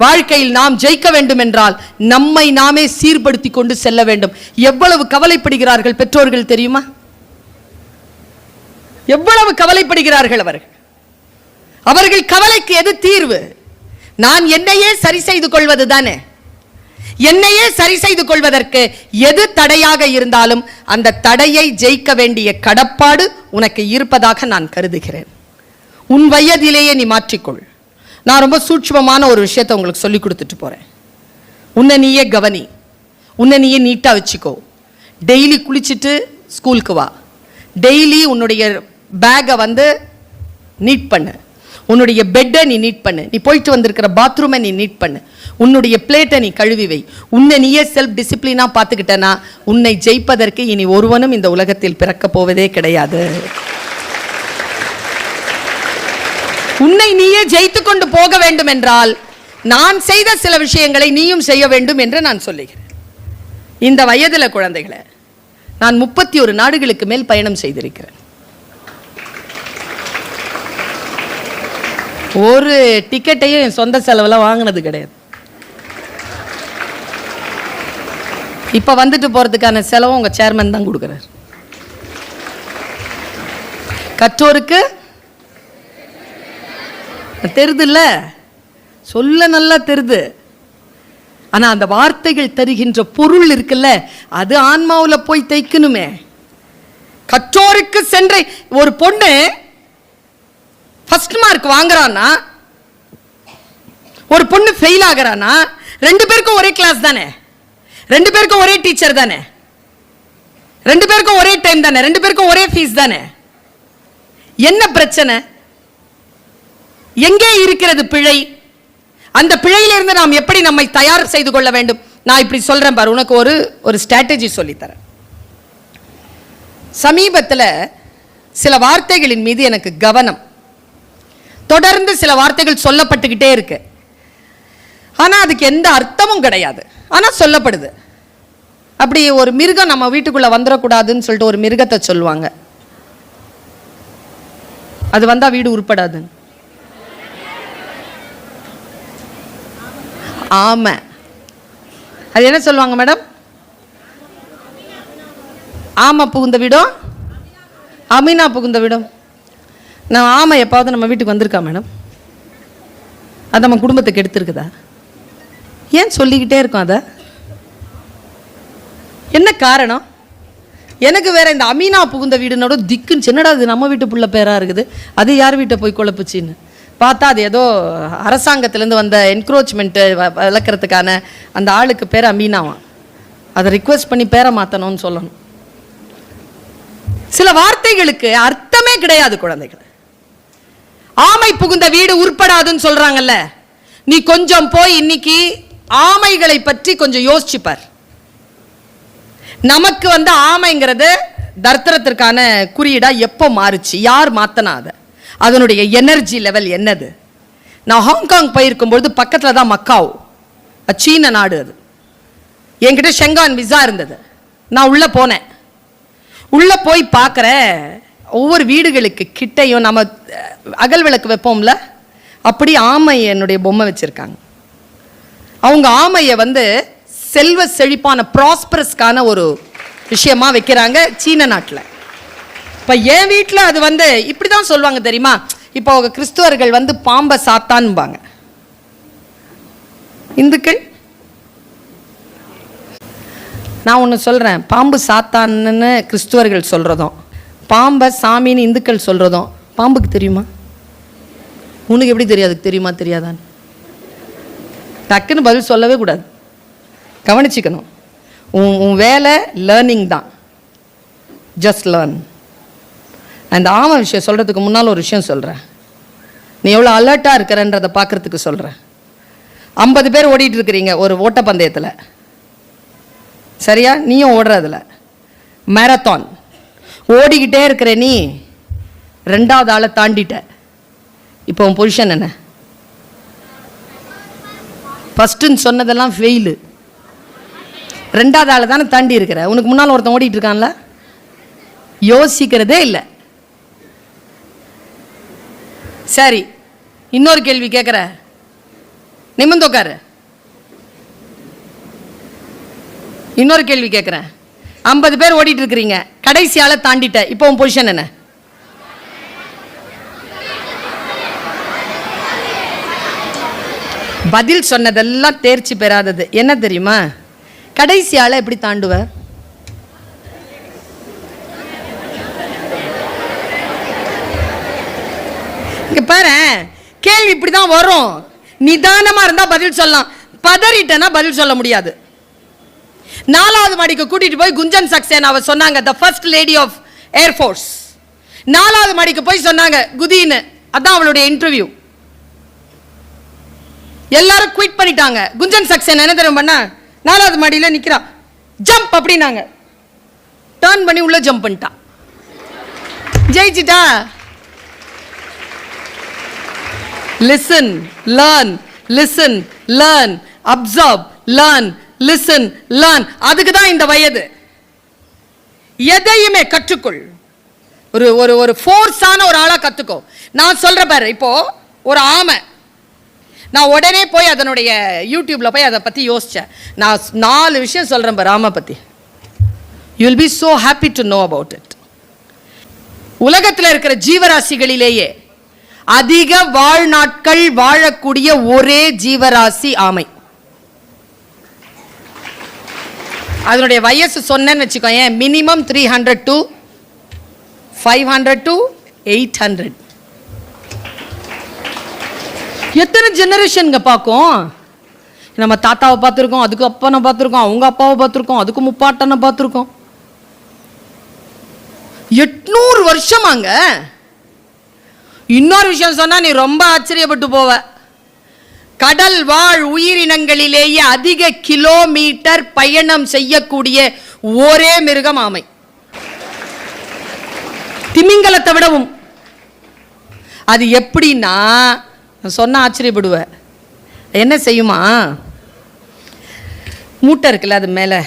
வாழ்க்கையில் நாம் ஜெயிக்க வேண்டும் என்றால் நம்மை நாமே சீர்படுத்தி கொண்டு செல்ல வேண்டும். எவ்வளவு கவலைப்படுகிறார்கள் பெற்றோர்கள் தெரியுமா? எவ்வளவு கவலைப்படுகிறார்கள் அவர்கள் கவலைக்கு எது தீர்வு? நான் என்னையே சரி செய்து கொள்வது தானே. என்னையே சரி செய்து கொள்வதற்கு எது தடையாக இருந்தாலும் அந்த தடையை ஜெயிக்க வேண்டிய கடப்பாடு உனக்கு இருப்பதாக நான் கருதுகிறேன். உன் வயதிலேயே நீ மாற்றிக்கொள். நான் ரொம்ப சூட்சுமமான ஒரு விஷயத்தை உங்களுக்கு சொல்லி கொடுத்துட்டு போறேன். உன்னை நீயே கவனி, உன்னை நீயே நீட்டா வச்சுக்கோ. டெய்லி குளிச்சுட்டு ஸ்கூலுக்கு வா. டெய்லி உன்னுடைய பேக்கை வந்து நீட் பண்ணு. உன்னுடைய பெட்டை நீ நீட் பண்ணு. நீ போயிட்டு வந்திருக்கிற பாத்ரூமை நீ நீட் பண்ணு. உன்னுடைய பிளேட்டை நீ கழுவி வை. உன்னை நீயே செல்ஃப் டிசிப்ளினா பார்த்துக்கிட்டனா உன்னை ஜெயிப்பதற்கு இனி ஒருவனும் இந்த உலகத்தில் பிறக்க போவதே கிடையாது. உன்னை நீயே ஜெயித்து கொண்டு போக வேண்டும் என்றால் நான் செய்த சில விஷயங்களை நீயும் செய்ய வேண்டும் என்று நான் சொல்லுகிறேன். இந்த வயதில் குழந்தைகளை நான் 31 நாடுகளுக்கு மேல் பயணம் செய்திருக்கிறேன். ஒரு டிக்கெட்டையும் என் சொந்த செலவில் வாங்கினது கிடையாது. இப்போ வந்துட்டு போகிறதுக்கான செலவும் உங்கள் சேர்மன் தான் கொடுக்குறார். கற்றோருக்கு தெரியுதுல்ல, சொல்ல நல்லா தெரியுது. ஆனால் அந்த வார்த்தைகள் தருகின்ற பொருள் இருக்குல்ல, அது ஆன்மாவில் போய் தைக்கணுமே. கற்றோருக்கு சென்ற ஒரு பொண்ணு ஃபர்ஸ்ட் மார்க் வாங்குறான்னா, ஒரு பொண்ணு ஃபெயில் ஆகிறானா, 2 பேருக்கும் ஒரே கிளாஸ் தானே, 2 பேருக்கும் ஒரே டீச்சர் தானே, 2 பேருக்கும் ஒரே டைம் தானே, 2 பேருக்கும் ஒரே ஃபீஸ் தானே. என்ன பிரச்சனை? எங்கே இருக்கிறது பிழை? அந்த பிழையிலிருந்து நாம் எப்படி நம்மை தயார் செய்து கொள்ள வேண்டும்? நான் இப்படி சொல்றேன் பாரு, உனக்கு ஒரு ஸ்ட்ராட்டஜி சொல்லித்தரேன். சமீபத்தில் சில வார்த்தைகளின் மீது எனக்கு கவனம். தொடர்ந்து சில வார்த்தைகள் சொல்லப்பட்டுக்கிட்டே இருக்கு. ஆனா அதுக்கு எந்த அர்த்தமும் கிடையாது. ஆனா சொல்லப்படுது. அப்படி ஒரு மிருகம் நம்ம வீட்டுக்குள்ள வந்துடக்கூடாதுன்னு சொல்லிட்டு ஒரு மிருகத்தை சொல்லுவாங்க. அது வந்தா வீடு உருப்படாது. ஆமை. அது என்ன சொல்லுவாங்க மேடம்? ஆமை புகுந்த வீடும் அமீனா புகுந்த வீடும். நான் ஆமை எப்பாவது நம்ம வீட்டுக்கு வந்திருக்கா மேடம்? அது நம்ம குடும்பத்துக்கு எடுத்துருக்குதா? ஏன் சொல்லிக்கிட்டே இருக்கோம்? அதை என்ன காரணம்? எனக்கு வேற இந்த அமீனா புகுந்த வீடுனோட திக்குன்னு சின்னடா, அது நம்ம வீட்டு புள்ள பேரா இருக்குது, அது யார் வீட்டை போய் குழப்புச்சின்னு பார்த்தா அது ஏதோ அரசாங்கத்திலேருந்து வந்த என்க்ரோச்மெண்ட்டு வளர்க்குறதுக்கான அந்த ஆளுக்கு பேர் அமீனாவான். அதை ரிக்வெஸ்ட் பண்ணி பேரை மாற்றணும்னு சொல்லணும். சில வார்த்தைகளுக்கு அர்த்தமே கிடையாது குழந்தைகள். ஆமை புகுந்த வீடு உருப்படாதுன்னு சொல்றாங்கல்ல, நீ கொஞ்சம் போய் இன்னைக்கு ஆமைகளை பற்றி கொஞ்சம் யோசிச்சுப்பார். நமக்கு ஆமைங்கிறது தர்த்தரத்திற்கான குறியீடா எப்போ மாறுச்சு? யார் மாத்தனா? அதனுடைய எனர்ஜி லெவல் என்னது? நான் ஹாங்காங் போயிருக்கும்பொழுது பக்கத்தில் தான் மக்காவ், சீன நாடு. அது என்கிட்ட ஷெங்கான் விசா இருந்தது. நான் உள்ளே போனேன். உள்ளே போய் பார்க்குறேன், ஒவ்வொரு வீடுகளுக்கு கிட்டையும் நம்ம அகல் விளக்கு வைப்போம்ல, அப்படி ஆமை என்னுடைய பொம்மை வச்சுருக்காங்க. அவங்க ஆமையை செல்வ செழிப்பான ப்ராஸ்பரஸ்க்கான ஒரு விஷயமா வைக்கிறாங்க சீன நாட்டில். இப்போ என் வீட்டில் அது இப்படி தான் சொல்லுவாங்க தெரியுமா? இப்போ கிறிஸ்துவர்கள் பாம்பை சாத்தான்பாங்க, இந்துக்கள். நான் ஒன்று சொல்கிறேன், பாம்பு சாத்தான்னு கிறிஸ்துவர்கள் சொல்கிறதும் பாம்பை சாமின்னு இந்துக்கள் சொல்கிறதும் பாம்புக்கு தெரியுமா? உனக்கு எப்படி தெரியாது? தெரியுமா தெரியாதான்னு டக்குன்னு பதில் சொல்லவே கூடாது. கவனிச்சுக்கணும். உன் வேலை லேர்னிங் தான். Just learn. அந்த ஆமை விஷயம் சொல்கிறதுக்கு முன்னால் ஒரு விஷயம் சொல்கிறேன். நீ எவ்வளோ அலர்ட்டாக இருக்கிறன்றதை பார்க்குறதுக்கு சொல்கிறேன். 50 பேர் ஓடிட்டு இருக்கிறீங்க ஒரு ஓட்டப்பந்தயத்தில், சரியா? நீயும் ஓடுறதில்ல, மேரத்தான் ஓடிக்கிட்டே இருக்கிற நீ 2வது ஆளை தாண்டிட்ட. இப்போ உன் பொசிஷன் என்ன? ஃபஸ்ட்டுன்னு சொன்னதெல்லாம் ஃபெயிலு. 2வது ஆளை தானே தாண்டி இருக்கிற. உனக்கு முன்னால் ஒருத்தன் ஓடிட்டு இருக்கான்ல, யோசிக்கிறதே இல்லை. சரி, இன்னொரு கேள்வி கேட்குற. நிமிர்ந்து உட்காரு. இன்னொரு கேள்வி கேட்குறேன். 50 பேர் ஓடிட்டு இருக்கிறீங்க, கடைசி ஆளை தாண்டிட்ட, இப்போ உன் பொசிஷன் என்ன? பதில் சொன்னதெல்லாம் தேர்ச்சி பெறாதது. என்ன தெரியுமா? கடைசி ஆளை எப்படி தாண்டுவ? இங்க பாரு, கேள்வி இப்படிதான் வரும். நிதானமா இருந்தா பதில் சொல்லலாம், பதறிட்டனா பதில் சொல்ல முடியாது. 4வது மாடிக்கு கூட்டிட்டு போய் குஞ்சன் சக்சேனாவை சொன்னாங்க, the first lady of air force. 4வது மாடிக்கு போய் சொன்னாங்க குதின்னு, அதான் அவளுடைய இன்டர்வியூ. எல்லாரும் குயிட் பண்ணிட்டாங்க. குஞ்சன் சக்சேனா என்ன தெரியும் பண்ணா, 4வது மாடியில நிக்கிறா, ஜம்ப் அப்படின்னாங்க, டர்ன் பண்ணி உள்ள ஜம்ப் பண்ணிட்டா, ஜெயிச்சிட்டா. Listen, learn, listen, learn, observe, learn, listen, learn. அதுக்கு தான் இந்த வயது. எதையுமே கற்றுக்கொள். ஒரு ஒரு ஒரு ஃபோர்ஸான ஒரு ஆளா கத்துக்கோ. நான் சொல்ற பாரு, இப்போ ஒரு ஆமை, நான் உடனே போய் அதனுடைய யூடியூப்ல போய் அதை பத்தி யோசிச்சேன். நான் 4 விஷயம் சொல்றேன் பாரு ஆமை பத்தி. You will be so happy to know about it. உலகத்தில் இருக்கிற ஜீவராசிகளிலேயே அதிக வாழ்நாட்கள் வாழக்கூடிய ஒரே ஜீவராசி ஆமை. அதனுடைய வயசு சொன்னேன்னு வச்சுக்கோங்க, மினிமம் 300 to 500 to 800. எத்தனை ஜெனரேஷன்ங்க பார்க்கும்? நம்ம தாத்தாவை பார்த்துருக்கோம், அதுக்கு அப்பனை பார்த்துருக்கோம், அவங்க அப்பாவை பார்த்துருக்கோம், அதுக்கு முப்பாட்டனை பார்த்துருக்கோம். 800 வருஷமாங்க. இன்னொரு விஷயம் சொன்னா நீ ரொம்ப ஆச்சரியப்பட்டு போவ. கடல் வாழ் உயிரினங்களிலேயே அதிக கிலோமீட்டர் பயணம் செய்யக்கூடிய ஒரே மிருகம் ஆமை. திமிங்கலத்தை விடவும். அது எப்படின்னா, சொன்னா ஆச்சரியப்படுவ. என்ன செய்யுமா, மூட்டை இருக்குல்ல, அது மேல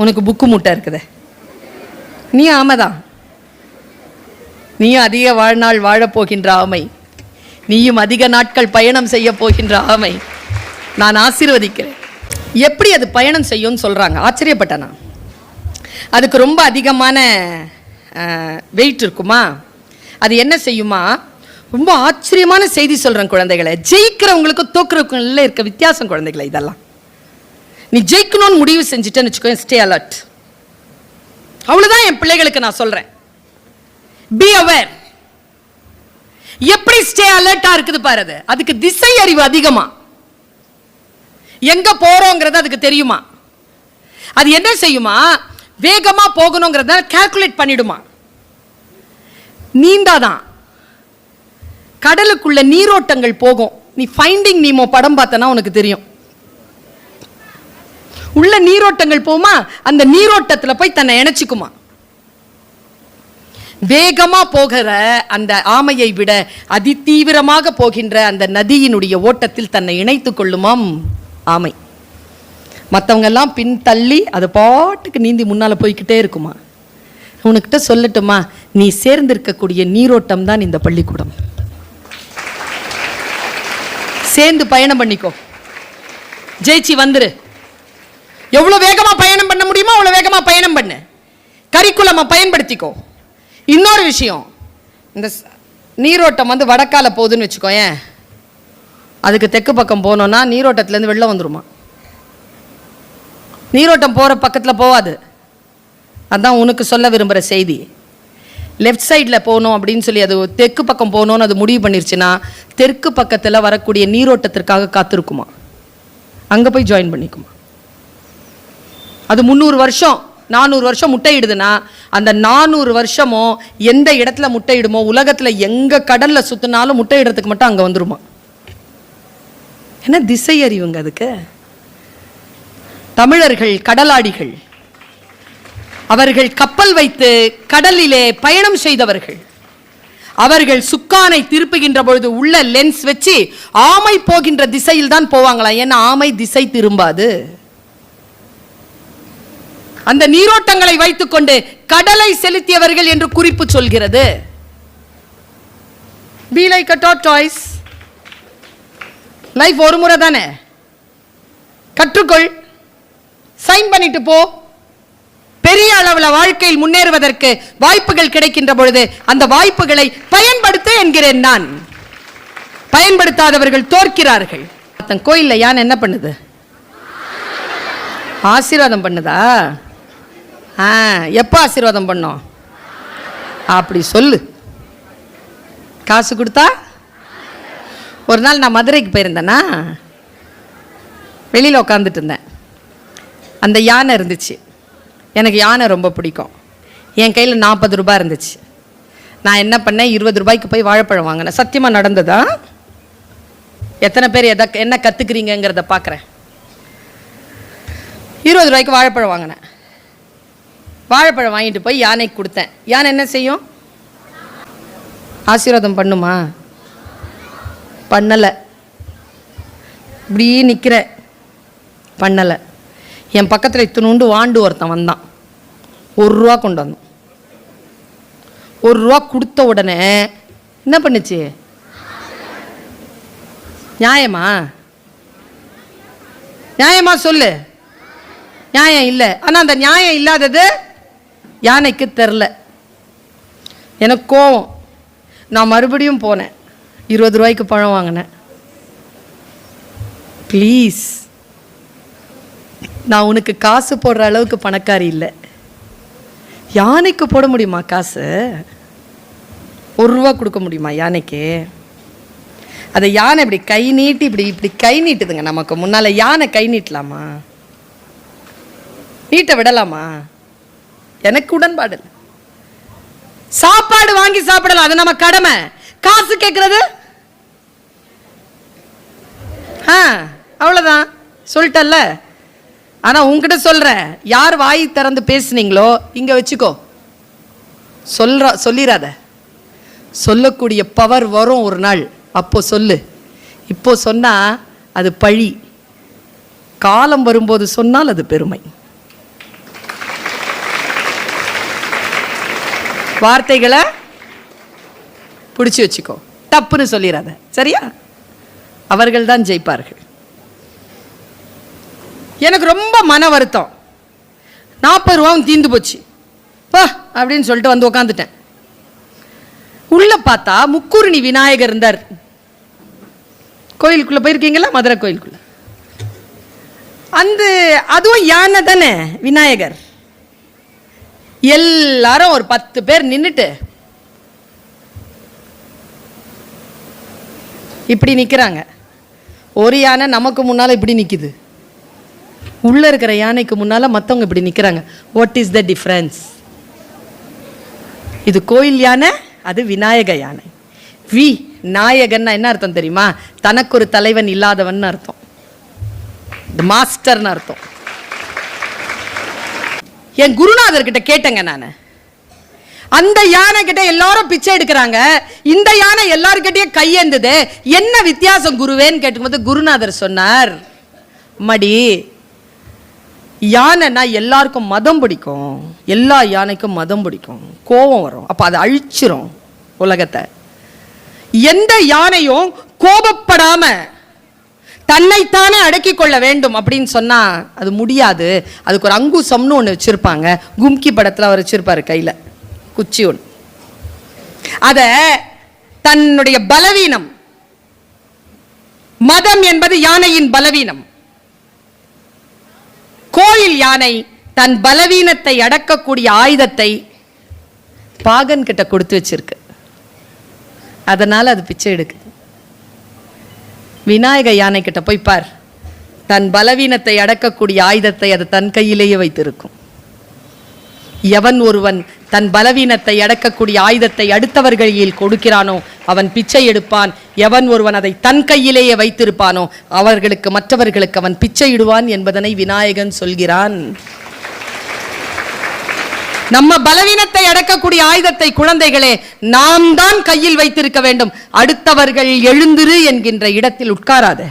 உனக்கு புக்கு மூட்டை இருக்குது, நீ ஆமைதான். நீயும் அதிக வாழ்நாள் வாழப் போகின்ற ஆமை, நீயும் அதிக நாட்கள் பயணம் செய்ய போகின்ற ஆமை. நான் ஆசீர்வதிக்கிறேன். எப்படி அது பயணம் செய்யும்னு சொல்றாங்க, ஆச்சரியப்பட்டேன். அதுக்கு ரொம்ப அதிகமான வெயிட் இருக்குமா? அது என்ன செய்யுமா? ரொம்ப ஆச்சரியமான செய்தி சொல்றேன் குழந்தைகளை. ஜெயிக்கிறவங்களுக்கு தோக்குறவங்கள இருக்க வித்தியாசம் குழந்தைகளை. இதெல்லாம் நீ ஜெயிக்கணும்னு முடிவு செஞ்சுட்டேன்னு வச்சுக்கோ, ஸ்டே அலர்ட். அவ்வளவுதான் என் பிள்ளைகளுக்கு நான் சொல்றேன். Be aware. எப்படி ஸ்டே அலர்ட்டா இருக்குது பாரு. அதுக்கு திசை அறிவு அதிகமா, எங்க போறோங்கிறது அதுக்கு தெரியுமா. அது என்ன செய்யுமா, வேகமா போகணுங்கிறத கால்குலேட் பண்ணிடுமா. நீந்தாதான் கடலுக்குள்ள நீரோட்டங்கள் போகும். நீ ஃபைண்டிங் நீமோ படம் பார்த்தனா உனக்கு தெரியும். உள்ள நீரோட்டங்கள் போமா, அந்த நீரோட்டத்துல போய் தன்னை இணைச்சுக்குமா. வேகமா போகிற அந்த ஆமையை விட அதிதீவிரமாக போகின்ற அந்த நதியினுடைய ஓட்டத்தில் தன்னை இணைத்துக் கொள்ளுமாம் ஆமை. மற்றவங்க எல்லாம் பின் தள்ளி அது பாட்டுக்கு நீந்தி முன்னால போய்கிட்டே இருக்குமா. உனக்கிட்ட சொல்லட்டுமா, நீ சேர்ந்திருக்கக்கூடிய நீரோட்டம் தான் இந்த பள்ளிக்கூடம். சேர்ந்து பயணம் பண்ணிக்கோ, ஜெயிச்சு வந்துரு. எவ்வளவு வேகமா பயணம் பண்ண முடியுமோ அவ்வளவு வேகமா பயணம் பண்ணு. கரிக்குலமா பயன்படுத்திக்கோ. இன்னொரு விஷயம், இந்த நீரோட்டம் வந்து வடக்கால போகுதுன்னு வச்சுக்கோயேன், அதுக்கு தெற்கு பக்கம் போனோம்னா நீரோட்டத்திலேருந்து வெளில வந்துருமா. நீரோட்டம் போகிற பக்கத்தில் போகாது. அதுதான் உனக்கு சொல்ல விரும்புகிற செய்தி. லெஃப்ட் சைடில் போகணும் அப்படின்னு சொல்லி அது தெற்கு பக்கம் போகணும்னு அது முடிவு பண்ணிருச்சுன்னா தெற்கு பக்கத்தில் வரக்கூடிய நீரோட்டத்திற்காக காத்திருக்குமா, அங்கே போய் ஜாயின் பண்ணிக்குமா. அது 300 வருஷம் 400 வருஷம் முட்டையிடுதுன்னா அந்த 400 வருஷமும் எந்த இடத்துல முட்டையிடுமோ உலகத்தில் எங்க கடல்ல சுத்தினாலும் முட்டையிடுறதுக்கு மட்டும் அங்கே வந்துருமா. என்ன திசை அறிவுங்க அதுக்கு. தமிழர்கள் கடலாடிகள், அவர்கள் கப்பல் வைத்து கடலிலே பயணம் செய்தவர்கள். அவர்கள் சுக்கானை திருப்புகின்ற பொழுது உள்ள லென்ஸ் வச்சு ஆமை போகின்ற திசையில் தான் போவாங்களாம். ஏன்னா ஆமை திசை திரும்பாது. அந்த நீரோட்டங்களை வைத்துக் கொண்டு கடலை செலுத்தியவர்கள் என்று குறிப்பு சொல்கிறது. Be like a tortoise, life ஒரு முறை தானே, கற்றுக்கொள், சைன் பண்ணிட்டு போ. பெரிய அளவில் வாழ்க்கையில் முன்னேறுவதற்கு வாய்ப்புகள் கிடைக்கின்ற பொழுது அந்த வாய்ப்புகளை பயன்படுத்த என்கிறேன் நான். பயன்படுத்தாதவர்கள் தோற்கிறார்கள். கோயில்ல யானை என்ன பண்ணுது? ஆசீர்வாதம் பண்ணுதா? எப்ப ஆசீர்வாதம் பண்ணோம்? அப்படி சொல்லு. காசு கொடுத்தா? ஒரு நாள் நான் மதுரைக்கு போயிருந்தேன்னா, வெளியில் உட்காந்துட்டு இருந்தேன். அந்த யானை இருந்துச்சு. எனக்கு யானை ரொம்ப பிடிக்கும். என் கையில் 40 ரூபாய் இருந்துச்சு. நான் என்ன பண்ணேன், 20 ரூபாய்க்கு போய் வாழைப்பழம் வாங்கினேன். சத்தியமாக நடந்ததா? எத்தனை பேர் என்ன கற்றுக்குறீங்கிறத பார்க்குறேன். 20 ரூபாய்க்கு வாழைப்பழம் வாங்கினேன். வாழைப்பழம் வாங்கிட்டு போய் யானைக்கு கொடுத்தேன். யானை என்ன செய்யும்? ஆசீர்வாதம் பண்ணுமா? பண்ணலை. இப்படி நிற்கிறேன், பண்ணலை. என் பக்கத்தில் இத்தினூண்டு வாண்டு ஒருத்தன் வந்தான். 1 ரூபா கொண்டு வந்தான். 1 ரூபா கொடுத்த உடனே என்ன பண்ணுச்சு? நியாயமா? நியாயமா சொல்லு. நியாயம் இல்லை. ஆனால் அந்த நியாயம் இல்லாதது யானைக்கு தெரில. எனக்கு கோவம். நான் மறுபடியும் போனேன், 20 ரூபாய்க்கு பழம் வாங்கினேன். ப்ளீஸ், நான் உனக்கு காசு போடுற அளவுக்கு பணக்காரி இல்லை. யானைக்கு போட முடியுமா காசு? 1 ரூபா கொடுக்க முடியுமா யானைக்கு? அதை யானை இப்படி கை நீட்டி இப்படி கை நீட்டுதுங்க நமக்கு முன்னால. யானை கை நீட்டலாமா? நீட்ட விடலாமா? எனக்கு உடன்பாடு இல்லை. சாப்பாடு வாங்கி சாப்பிடலாம், அது நம்ம கடமை. காசு கேட்கறது அவ்வளவுதான், சொல்லிட்டல்ல. ஆனா உங்ககிட்ட சொல்றேன், யார் வாய் திறந்து பேசுனீங்களோ இங்க வச்சுக்கோ. சொல்லிராத. சொல்லக்கூடிய பவர் வரும் ஒரு நாள், அப்போ சொல்லு. இப்போ சொன்னா அது பழி. காலம் வரும்போது சொன்னால் அது பெருமை. வார்த்தைகளை பிடிச்சி வச்சுக்கோ, தப்புன்னு சொல்லிடாத. சரியா? அவர்கள் தான் ஜெயிப்பார்கள். எனக்கு ரொம்ப மன வருத்தம். 40 ரூபாவும் தீந்து போச்சு பா அப்படின்னு சொல்லிட்டு வந்து உக்காந்துட்டேன். உள்ள பார்த்தா முக்கூர்ணி விநாயகர் இருந்தார். கோயிலுக்குள்ள போயிருக்கீங்களா? மதுரை கோயிலுக்குள்ள. அதுவும் யானை தானே விநாயகர். எல்லாரும் ஒரு 10 பேர் நின்னுட்டு இப்படி நிக்கிறாங்க. ஒரு யானை நமக்கு முன்னால இப்படி நிக்குது. உள்ள இருக்கிற யானைக்கு முன்னால மத்தவங்க இப்படி நிக்கிறாங்க. What is the difference? இது கோயில் யானை, அது விநாயக யானை. நாயகன்னா என்ன அர்த்தம் தெரியுமா? தனக்கு ஒரு தலைவன் இல்லாதவன் அர்த்தம். மாஸ்டர்னு அர்த்தம். என் குருநாதர் கிட்ட கேட்டேங்க நான். அந்த யானை கிட்ட எல்லாரும் பிச்சை எடுக்கிறாங்க, இந்த யானை எல்லார்கிட்டயும் கையேந்துது, என்ன வித்தியாசம் குருவேன்னு கேட்டும்போது குருநாதர் சொன்னார், மடி யானைன்னா எல்லாருக்கும் மதம் பிடிக்கும். எல்லா யானைக்கும் மதம் பிடிக்கும், கோபம் வரும். அப்ப அதை அழிச்சிரும் உலகத்தை. எந்த யானையும் கோபப்படாம தன்னைத்தானே அடக்கி கொள்ள வேண்டும் அப்படின்னு சொன்னா அது முடியாது. அதுக்கு ஒரு அங்குசம்னு ஒன்று வச்சிருப்பாங்க. கும்கி படத்தில் அவர் வச்சிருப்பாரு கையில குச்சி ஒன்று. அத தன்னுடைய பலவீனம், மதம் என்பது யானையின் பலவீனம். கோயில் யானை தன் பலவீனத்தை அடக்கக்கூடிய ஆயுதத்தை பாகன் கிட்ட கொடுத்து வச்சிருக்கு. அதனால அது பிச்சை எடுக்குது. விநாயக யானை கிட்ட போய் பார், தன் பலவீனத்தை அடக்கக்கூடிய ஆயுதத்தை அது தன் கையிலேயே வைத்திருக்கும். எவன் ஒருவன் தன் பலவீனத்தை அடக்கக்கூடிய ஆயுதத்தை அடுத்தவர்களில் கொடுக்கிறானோ அவன் பிச்சை எடுப்பான். எவன் ஒருவன் அதை தன் கையிலேயே வைத்திருப்பானோ அவர்களுக்கு, மற்றவர்களுக்கு அவன் பிச்சை இடுவான் என்பதனை விநாயகன் சொல்கிறான். நம்ம பலவீனத்தை அடக்கக்கூடிய ஆயுதத்தை குழந்தைகளே நாம் தான் கையில் வைத்திருக்க வேண்டும். அடுத்தவர்கள் எழுந்திரு என்கின்ற இடத்தில் உட்காராத.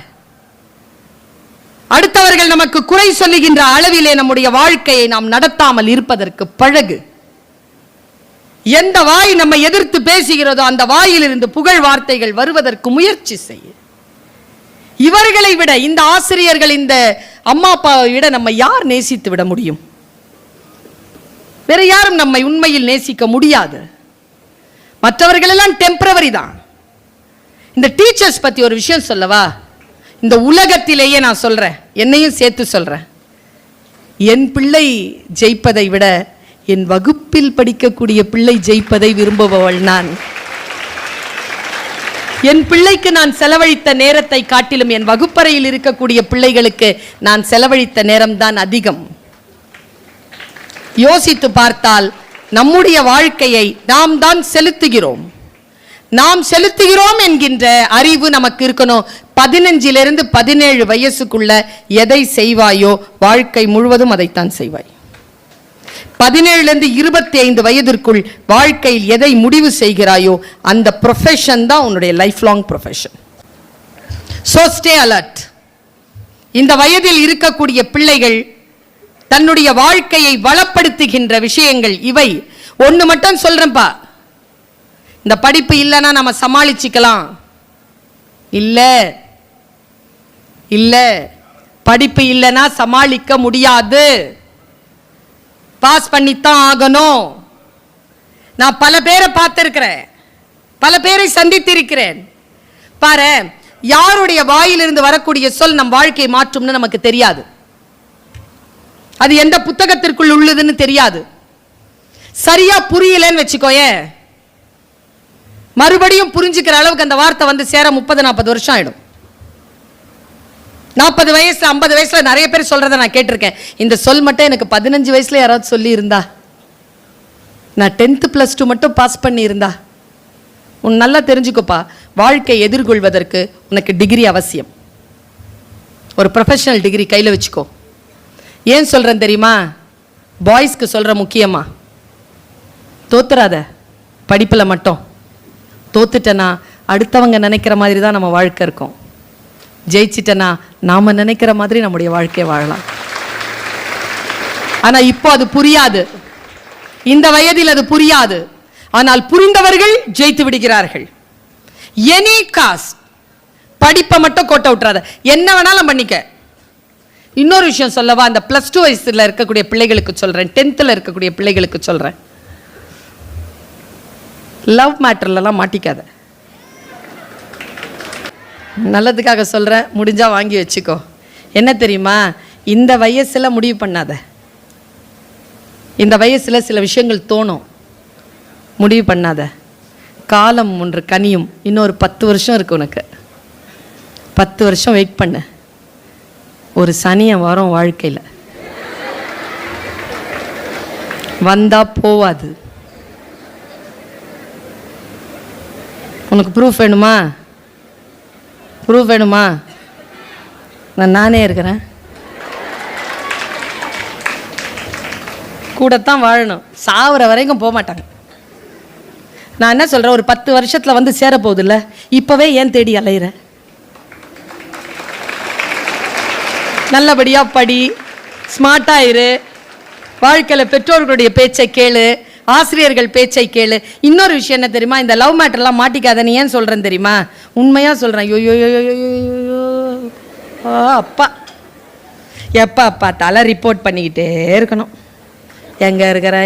அடுத்தவர்கள் நமக்கு குறை சொல்லுகின்ற அளவிலே நம்முடைய வாழ்க்கையை நாம் நடத்தாமல் இருப்பதற்கு பழகு. எந்த வாய் நம்மை எதிர்த்து பேசுகிறதோ அந்த வாயிலிருந்து புகழ் வார்த்தைகள் வருவதற்கு முயற்சி செய்ய. இவர்களை விட, இந்த ஆசிரியர்கள், இந்த அம்மா அப்பாவை விட நம்ம யார் நேசித்து விட முடியும்? வேற யாரும் நம்மை உண்மையில் நேசிக்க முடியாது. மற்றவர்கள் எல்லாம் டெம்பரவரி தான். இந்த டீச்சர்ஸ் பத்தி ஒரு விஷயம் சொல்லவா? இந்த உலகத்திலேயே நான் சொல்றேன், என்னையும் சேர்த்து சொல்றேன், என் பிள்ளை ஜெயிப்பதை விட என் வகுப்பில் படிக்கக்கூடிய பிள்ளை ஜெயிப்பதை விரும்புபவள் நான். என் பிள்ளைக்கு நான் செலவழித்த நேரத்தை காட்டிலும் என் வகுப்பறையில் இருக்கக்கூடிய பிள்ளைகளுக்கு நான் செலவழித்த நேரம்தான் அதிகம். யோசித்து பார்த்தால் நம்முடைய வாழ்க்கையை நாம் தான் செலுத்துகிறோம். நாம் செலுத்துகிறோம் என்கின்ற அறிவு நமக்கு இருக்கணும். 15 to 17 வயசுக்குள்ள எதை செய்வாயோ வாழ்க்கை முழுவதும் அதைத்தான் செய்வாய். 17 to 25 வயதிற்குள் வாழ்க்கையில் எதை முடிவு செய்கிறாயோ அந்த ப்ரொஃபஷன் தான் உன்னுடைய life long profession. So stay alert. இந்த வயதில் இருக்கக்கூடிய பிள்ளைகள் தன்னுடைய வாழ்க்கையை வளப்படுத்துகின்ற விஷயங்கள் இவை. ஒன்று மட்டும் சொல்றேன்ப்பா, இந்த படிப்பு இல்லைன்னா நம்ம சமாளிச்சுக்கலாம். இல்ல, படிப்பு இல்லைன்னா சமாளிக்க முடியாது. பாஸ் பண்ணித்தான் ஆகணும். நான் பல பேரை பார்த்திருக்கிறேன், பல பேரை சந்தித்திருக்கிறேன். பாரு, யாருடைய வாயிலிருந்து வரக்கூடிய சொல் நம் வாழ்க்கையை மாற்றும்னு நமக்கு தெரியாது. அது எந்த புத்தகத்திற்குள் உள்ளதுன்னு தெரியாது. சரியா புரியலன்னு வச்சுக்கோயே, மறுபடியும் புரிஞ்சுக்கிற அளவுக்கு அந்த வார்த்தை வந்து சேர 30-40 வருஷம் ஆயிடும். 40 வயசு 50 வயசுல நிறைய பேர் சொல்றதை நான் கேட்டிருக்கேன். இந்த சொல் மட்டும் எனக்கு 15 வயசுல யாராவது சொல்லி இருந்தா, நான் 10th +2 மட்டும் பாஸ் பண்ணி இருந்தா. உன் நல்லா தெரிஞ்சுக்கோப்பா, வாழ்க்கை எதிர்கொள்வதற்கு உனக்கு டிகிரி அவசியம். ஒரு ப்ரொஃபஷனல் டிகிரி கையில் வச்சுக்கோ. ஏன் சொல்றேன் தெரியுமா? பாய்ஸ்க்கு சொல்ற முக்கியமா, தோத்துறாத படிப்பில் மட்டும். தோத்துட்டனா அடுத்தவங்க நினைக்கிற மாதிரி தான் நம்ம வாழ்க்கை இருக்கும். ஜெயிச்சிட்டனா நாம நினைக்கிற மாதிரி நம்முடைய வாழ்க்கையை வாழலாம். ஆனா இப்போ அது புரியாது, இந்த வயதில் அது புரியாது. ஆனால் புரிந்தவர்கள் ஜெயித்து விடுகிறார்கள். எனி காஸ்ட், படிப்பை மட்டும் கோட்டை விட்டுறாத, என்ன வேணாலும் பண்ணிக்க. இன்னொரு விஷயம் சொல்லவா? அந்த +2 வயசுல இருக்கக்கூடிய பிள்ளைகளுக்கு சொல்றேன், 10th இருக்கக்கூடிய பிள்ளைகளுக்கு சொல்றேன், லவ் மேட்டர்லாம் மாட்டிக்காத. நல்லதுக்காக சொல்றேன், முடிஞ்சா வாங்கி வச்சுக்கோ. என்ன தெரியுமா? இந்த வயசுல முடிவு பண்ணாத. இந்த வயசுல சில விஷயங்கள் தோணும், முடிவு பண்ணாத. காலம் ஒன்று கனியும். இன்னொரு 10 வருஷம் இருக்கு உனக்கு. 10 வருஷம் வெயிட் பண்ணு. ஒரு சனியை வரும் வாழ்க்கையில், வந்தா போவாது. உனக்கு ப்ரூஃப் வேணுமா? ப்ரூஃப் வேணுமா? நானே இருக்கிறேன். கூடத்தான் வாழணும், சாவுற வரைக்கும் போக மாட்டாங்க. நான் என்ன சொல்றேன், ஒரு 10 வருஷத்துல வந்து சேர போகுது இல்லை, இப்பவே ஏன் தேடி அலையிற? நல்லபடியா படி, ஸ்மார்ட்டா இரு, வாழ்க்கையில் பெற்றோர்களுடைய பேச்சை கேளு, ஆசிரியர்கள் பேச்சை கேளு. இன்னொரு விஷயம் என்ன தெரியுமா? இந்த லவ் மேட்டர்லாம் மாட்டிக்காத. நீ ஏன் சொல்றேன்னு தெரியுமா? உண்மையா சொல்றேன். அப்பா எப்பா பார்த்தாலும் ரிப்போர்ட் பண்ணிக்கிட்டே இருக்கணும். எங்கே இருக்கிற,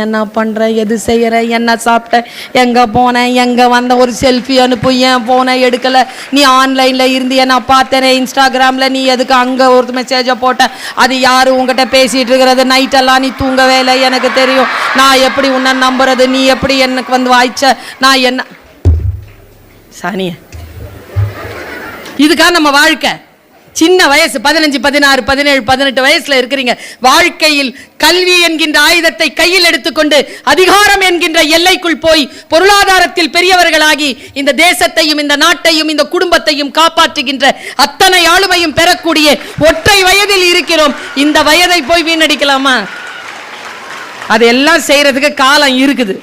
என்ன பண்ணுற, எது செய்கிற, என்ன சாப்பிட்ட, எங்கே போனேன், எங்கே வந்த, ஒரு செல்ஃபி அனுப்பு, ஏன் போன எடுக்கலை, நீ ஆன்லைனில் இருந்து நான் பார்த்தேனே இன்ஸ்டாகிராமில், நீ எதுக்கு அங்கே ஒரு மெசேஜை போட்ட, அது யார் உங்ககிட்ட பேசிகிட்டு இருக்கிறது, நைட்டெல்லாம் நீ தூங்கவே இல்லை, எனக்கு தெரியும், நான் எப்படி உன்னை நம்புறது, நீ எப்படி எனக்கு வந்து வாய்ச்ச, நான் என்ன சானிய. இதுக்காக நம்ம வாழ்க்கை சின்ன வயசு 15, 16, 17, 18 வயசுல இருக்கிறீங்க. வாழ்க்கையில் கல்வி என்கின்ற ஆயுதத்தை கையில் எடுத்துக்கொண்டு அதிகாரம் என்கின்ற எல்லைக்குள் போய் பொருளாதாரத்தில் பெரியவர்களாகி இந்த தேசத்தையும் இந்த நாட்டையும் இந்த குடும்பத்தையும் காப்பாற்றுகின்ற அத்தனை ஆளுமையும் பெறக்கூடிய ஒற்றை வயதில் இருக்கிறோம். இந்த வயதை போய் வீணடிக்கலாமா? அதெல்லாம் செய்யறதுக்கு காலம் இருக்குது.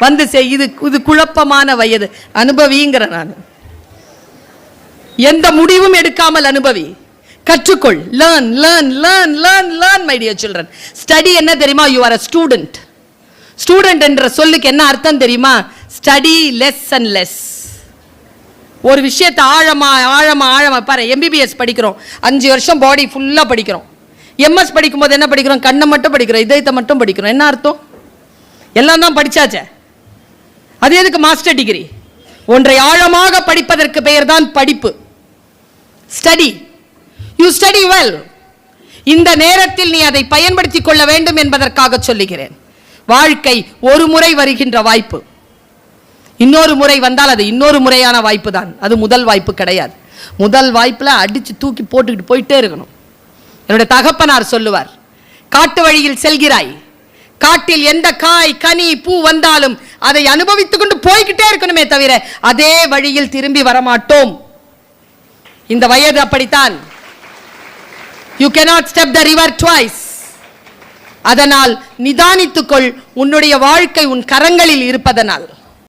வந்து இது குழப்பமான வயது. அனுபவிங்கிற நான் எந்த முடிவும் எடுக்காமல் அனுபவி, கற்றுக்கொள். learn learn learn learn learn my dear children. study என்ன தெரியுமா? you are a student. Student என்ற சொல்லுக்கு என்ன அர்த்தம் தெரியுமா? study less and less. ஒரு விஷயத்தை ஆழமா ஆழமா ஆழமா பாரு. எம்பிபிஎஸ் படிக்கிறோம், 5 வருஷம் பாடி ஃபுல்லா படிக்கிறோம். எம்எஸ் படிக்கும்போது என்ன படிக்கிறோம்? கண்ணை மட்டும் படிக்கிறோம், இதயத்தை மட்டும் படிக்கிறோம். என்ன அர்த்தம்? எல்லாம் தான் படிச்சாச்சே, அது எதுக்கு மாஸ்டர் டிகிரி? ஒன்றை ஆழமாக படிப்பதற்கு பெயர் தான் படிப்பு. Study, you study well. இந்த நேரத்தில் நீ அதை பயன்படுத்திக் கொள்ள வேண்டும் என்பதற்காக சொல்லுகிறேன். வாழ்க்கை ஒரு முறை வருகின்ற வாய்ப்பு, இன்னொரு முறை வந்தால் அது இன்னொரு முறையான வாய்ப்பு தான், அது முதல் வாய்ப்பு கிடையாது. முதல் வாய்ப்புல அடிச்சு தூக்கி போட்டுக்கிட்டு போயிட்டே இருக்கணும். என்னுடைய தகப்பனார் சொல்லுவார், காட்டு வழியில் செல்கிறாய், காட்டில் எந்த காய் கனி பூ வந்தாலும் அதை அனுபவித்துக் கொண்டு போய்கிட்டே இருக்கணுமே தவிர அதே வழியில் திரும்பி வரமாட்டோம். இந்த வயது அப்படித்தான். You cannot step the river twice. அதனால் நிதானித்துக்கொள், உன்னுடைய வாழ்க்கை உன் கரங்களில் இருப்பதனால்.